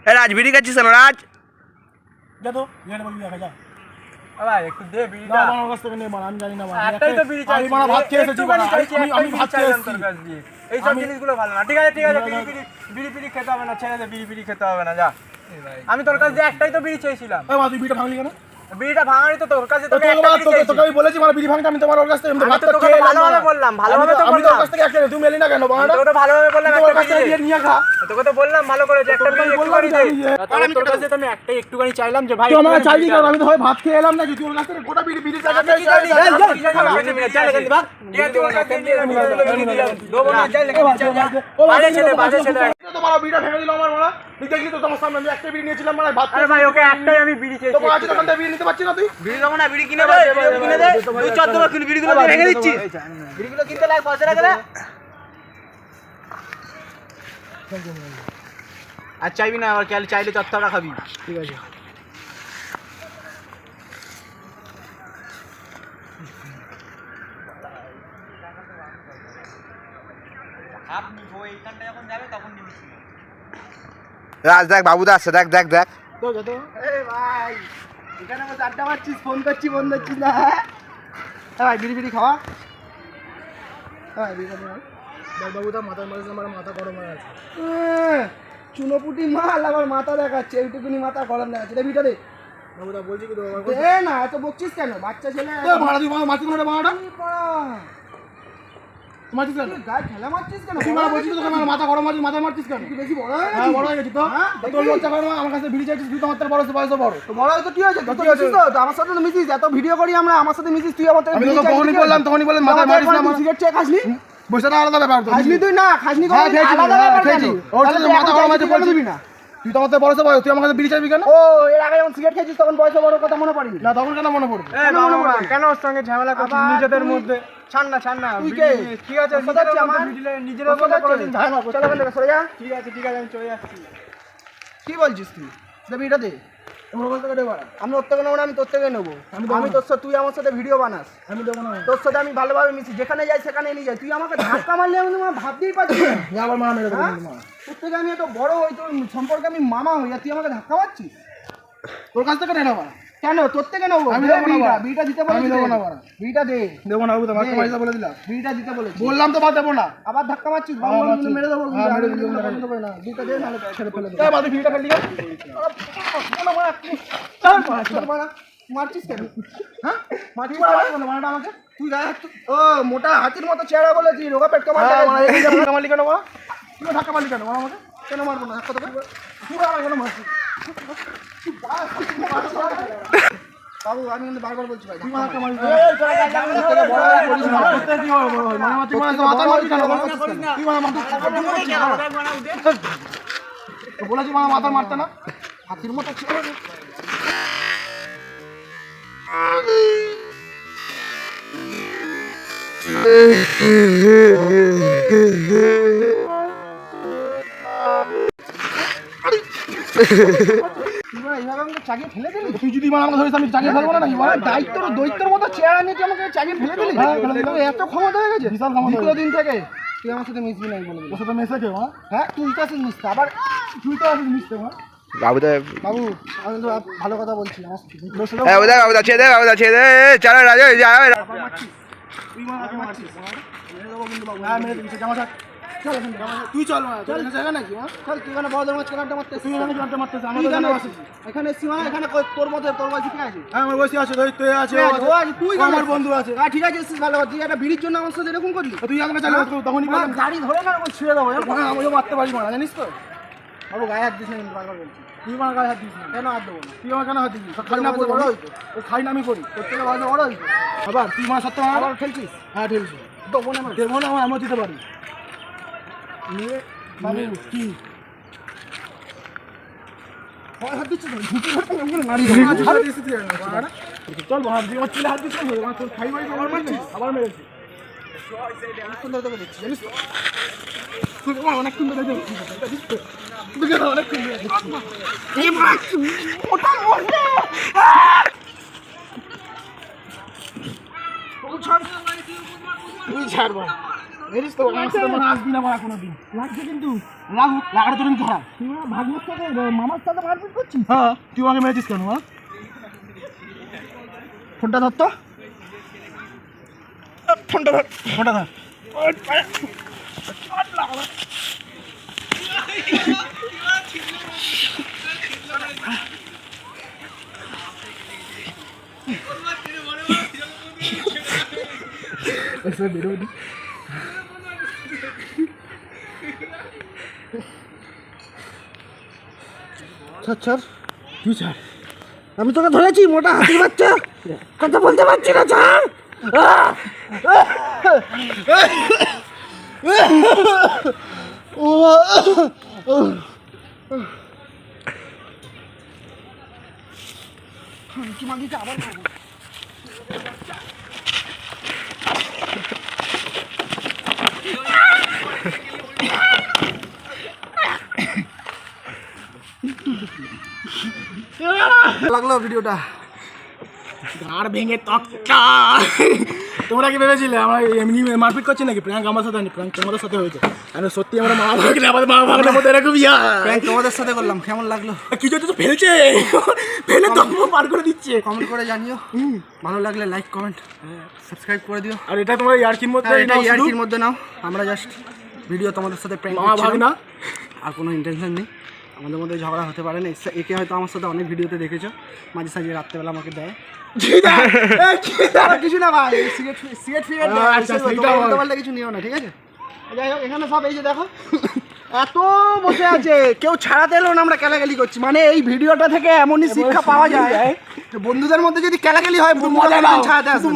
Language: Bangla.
রাজ বিড়ি খাচ্ছিস কেন রাজ? যা তো এখানে বলবি দেখা যা। ভাই একটু দে বিড়িটা। না আমার কাছ থেকে নে মার, আমি জানি না মার। একটাই তো বিড়ি চাই। আমি মারা ভাত খেয়ে এসেছি, আমি ভাত খেয়ে এসেছি। এই সব জিনিসগুলো ভালো না। ঠিক আছে বিড়ি খেতে হবে না, ছেড়ে দে, বিড়ি খেতে হবে না, যা। আমি তোর কাছে একটাই তো বিড়ি চেয়েছিলাম। এই মা তুই বিড়িটা ভাঙলি কেন? বিড়িটা ভাঙানি তো তোর কাছে, তোকে আমি বলেছি মারা বিড়ি ভাঙতে, আমি তোমার ওর কাছ থেকে ভাত তো খেয়ে ভালোভাবে বললাম, ভালোভাবে তো আমি বললাম। তোর কাছ থেকে একটা তুমি এলি না কেন বাড়া? তোকে তো ভালোভাবে বললাম তোর কাছ থেকে নিয়ে খা। তোকে তো বললাম ভালো করে যে একটা বিড়ি একটুখানি দে। আমি তোর কাছে তো আমি একটাই একটুখানি চাইলাম যে ভাই তুই আমার চাইলি কারণ আমি তো হয় ভাত খেয়ে এলাম নাকি তুই ওর কাছ থেকে গোটা বিড়ি বিড়ি চাইলি? আমি কি জানি? চল এখান থেকে ভাগ। ঠিক আছে তোর কাছে দিয়ে বিড়ি দিলাম। দেবো না, চল এখান থেকে চল। বাজে ছেলে। তোমার বিড়িটা ভেঙে দিল আমার মারা। তুই দেখলি তো তোমার সামনে আমি একটা বিড়ি নিয়েছিলাম মারা ভাত। আরে ভাই ওকে একটাই আমি বিড়ি চেয়েছি। তোমার কাছে দোকান থেকে বিড়ি নিতে পারছিস না তুই? বিড়ি দেবো না, বিড়ি কিনে দে, কিনে দে। তুই চত্বর কিনে বিড়িগুলো ভেঙে দিচ্ছি। বিড়িগুলো কিনতে লাগে পয়সা লাগে না। আর চাইবি না, আবার চাইলে চত্বরটা খাবি। ঠিক আছে। রাজ দেখ বাবুদা আসছে, দেখ দেখ দেখ। তো যত এই ভাই এখানে আমার আড্ডা মারছিস, ফোন করছি, বন্ধ করছিস না? হ্যাঁ ভাই বিড়ি খাওয়া। হ্যাঁ বিড়ি খাবো। বাবু তার মাথার মাঝে আমার মাথা গরম হয়ে আছে। চুনোপুটি মাল আমার মাথা দেখাচ্ছে, এইটুকুনি মাথা গরম দেখাচ্ছে। বিটা দে বাবু তা বলছি কি তো দে না, এত বকছিস কেন? বাচ্চা ছেলে। মারা তুই মারছিস না মারাটা? মারছিস কেন? গায়ে ঠেলা মারছিস কেন? তুই মারা বলছিস তো আমার মাথা গরম আছে, মাথা মারছিস কেন? তুই বেশি বড় হয়ে হ্যাঁ গেছিস। বড় হয়ে গেছি তো। তোর লজ্জা করে না আমার কাছে বিড়ি চাইছিস, তুই তো আমার বড় বয়স বড়। তো বড় হয়তো কি হয়েছে? তুই মিশিস তো আমার সাথে, তো মিশিস, এত ভিডিও করি আমরা, আমার সাথে মিশিস, তুই আমার থেকে আমি তো তখনই বললাম মাথা মারিস না। সিগারেট চেয়ে খাসনি? বসে আলাদা ব্যাপার তো। খাসনি তুই? না খাসনি হ্যাঁ, করে খেয়েছি, আলাদা ব্যাপার কেন? খেয়েছি। ওর সাথে মাথা গরম আছে বলছিস দিবি না? তুই তো আমার থেকে বড় বয়স, তুই আমার কাছে বিড়ি চাইবি কেন? ও এর আগে যখন সিগারেট খেয়েছিস তখন বয়স বড় কথা মনে পড়েনি? না তখন কেন মনে পড়বে? কেন ওর সঙ্গে ঝামেলা করছিস নিজেদের মধ্যে? ছাড় না তুই কে? ঠিক আছে, নিজের মধ্যে কোনোদিন ঝামেলা করছিস? চলো এখান থেকে সরে যা। ঠিক আছে আমি চলে যাচ্ছি। কি বলছিস তুই? দে বিড়িটা দে। আমার কাছ থেকে দেবো না। আমি ওর থেকে নেবো না, আমি তোর থেকে নেবো। আমি তোর সাথে, তুই আমার সাথে ভিডিও বানাস, আমি দেবো না। তোর সাথে আমি ভালোভাবে মিশি, যেখানে যাই সেখানে নিয়ে যাই। তুই আমাকে ধাক্কা মারলে আমি তোমার ভাবতেই পারছি না। আবার মা মেরে দেবো। তোর থেকে আমি এত বড় হই, তোর সম্পর্কে আমি মামা হই, আর তুই আমাকে ধাক্কা মারছিস? তোর কাছ থেকে নেবো না। কেন তোর থেকে নেবো? আমি দেবো না। বিড়িটা দিতে বলে, আমি দেবো না। বিড়িটা দে। দেবো না বাবু, তোমাকে পয়সা বলে দিলাম। বিড়িটা দিতে বলেছি। বললাম তো বাদ দেবো না। আবার ধাক্কা মারছিস, মেরে দেবো। হ্যাঁ, মেরে দিবি, না বিড়িটা দে, নাহলে ছেড়ে ফেলে দেবো। এই বাদ বিড়িটা ফেললি কেন? মারছিস কেন? হ্যাঁ মারছিস কেন? মারাটা আমাকে তুই গায়ে হাত, ও মোটা হাতির মতো চেহারা বলেছি, রোগা পেট কামাল। ধাক্কা মারলি কেন মা? তুই ধাক্কা মারলি কেন আমাকে? কেন মারবো না? ধাক্কা দেবো। তুই আমার কেন মারছিস? বাবু আমি কিন্তু বারবার বলছি ভাই, তুই ধাক্কা মারলি বড় করিস না। তুই মাথা মারলি কেন? তুই বলেছি মাথা মারতে না। হাতির মতো চেহারা। এইভাবে আমাকে চাকিয়ে ফেলে দিলি? তুই যদি আমাকে ধরিস আমি চাকিয়ে ফেলবো না নাকি? দৈত্যর মতো চেহারা নিয়ে তুই আমাকে চাকিয়ে ফেলে দিলি? হ্যাঁ, ফেলে দিলাম। এত ক্ষমতা হয়ে গেছে? বিশাল ক্ষমতা হয়ে দ্বিতীয় দিন থেকে তুই আমার সাথে মিশবি না, বলে দিলাম। ওর সাথে মেসে কেউ হ্যাঁ তুই তো আসিস মিশতে, আবার তুই তো আসিস মিশতে মা। বাবুদা বাবু আমি তো ভালো কথা বলছি, আমার সাথে বাবুদা ছেড়ে দে, বাবুদা ছেড়ে দে। চলো রাজ, তুই মাকে মারছিস মেরে দেবো কিন্তু বাবু। হ্যাঁ মেরে দিবি, জামা থাক। চল এখান থেকে, তুই চল মা। চল জায়গা নাকি মা? চল তুই এখানে বড়দের মাঝখানে আড্ডা মারতে তুই এখানে জানতে মারতেছিস, তুই আমাদের এখানে জানা আসিস? আছে। এখানে এসছি মানে এখানে তোর মধ্যে তোর বয়সী কে আছে? হ্যাঁ আমার বসে আছে, দৈত্য আছে, ও আছে, তুই ও আমার বন্ধু আছে। হ্যাঁ ঠিক আছে, এসছিস ভালো কথা। তুই একটা বিড়ির জন্য আমার সাথে এরকম করলি? তুই আমাকে চালিয়ে তখনই বললাম গাড়ি ধরে না ওই ছেড়ে দেবো। হ্যাঁ আমিও মারতে পারি মারা, জানিস তো? বাবু গায়ে হাত দিস না কিন্তু, বারবার বলছি। তুই আমার গায়ে হাত দিস না। কেন হাত দেবো না? তুই আমার কেন হাত দিবি? খাই না বড় বড় হইতো। ও খাই না আমি করি। তোর থেকে বয়স বড় হইতো। আবার তুই মা সত্য আবার খেলছিস? হ্যাঁ ঠেলছি। দেবো না মানে। দেবো না, আমিও দিতে পারি। নিয়ে বাবু কি হাত দিচ্ছিস তো? ঝুঁকি ধরতে ওগুলো মারি ছাড়। চল ভাব তুই আমার চিলে হাত দিচ্ছিস, তোর খাই বাড়ি আবার মারছিস, আবার মেরেছিস। সুন্দর তোকে দেখছি জানিস তো? তুই আমার অনেক সুন্দর দেখে তুই কেন অনেক সুন্দর এই মাছ ওটা মরবে। তুই ছাড় ভাই, এরিস তো আমার সাথে মনে আসবি না মারা কোনোদিন লাগছে কিন্তু লাগুক লাগাটা তোর ধরা তুই ভাগ্নের সাথে মামার সাথে মারপিট করছিস হ্যাঁ তুই আমাকে মেরেছিস কেন হ্যাঁ ফোনটা ধর তো ফোনটা ধর ऐसे विरोधी ছাড় তুই ছাড় আমি তোকে ধরেছি মোটা হাতির বাচ্চা কথা বলতে পারছি না ছাড় কি মাগিছে আবার লাগলো ভিডিওটা গাড় ভেঙে তক্কা তোমরা কি ভেবেছিলে আমরা এমনি মারপিট করছি নাকি প্র্যাঙ্ক আমার সাথে প্র্যাঙ্ক তোমাদের সাথে হয়েছে আমি সত্যি আমরা মা ভাগলে আমাদের মা ভাগলের মধ্যে এরকম প্র্যাঙ্ক তোমাদের সাথে করলাম কেমন লাগলো কিছু তো ফেলছে ফেলে তো পার করে দিচ্ছে কমেন্ট করে জানিও ভালো লাগলে লাইক কমেন্ট সাবস্ক্রাইব করে দিও আর এটা তোমরা ইয়ার্কির মধ্যে এটা ইয়ার্কির মধ্যে নাও আমরা জাস্ট ভিডিও তোমাদের সাথে প্র্যাঙ্ক মা ভাগ না আর কোনো ইন্টেনশন নেই আমাদের মধ্যে ঝগড়া হতে পারে না একে হয়তো আমার সাথে অনেক ভিডিওতে দেখেছো মাঝে সাঝে রাত্রেবেলা আমাকে দেয় কিছু না ভাই সিগারেট কিছু নিও না ঠিক আছে যাই হোক এখানে সব এই যে দেখো এত বসে আছে কেউ ছাড়াতে এলো না আমরা কেলাকেলি করছি মানে এই ভিডিওটা থেকে এমনই শিক্ষা পাওয়া যায় বন্ধুদের মধ্যে যদি কেলাকেলি হয় বন্ধুরা ছাড়াতে আসবে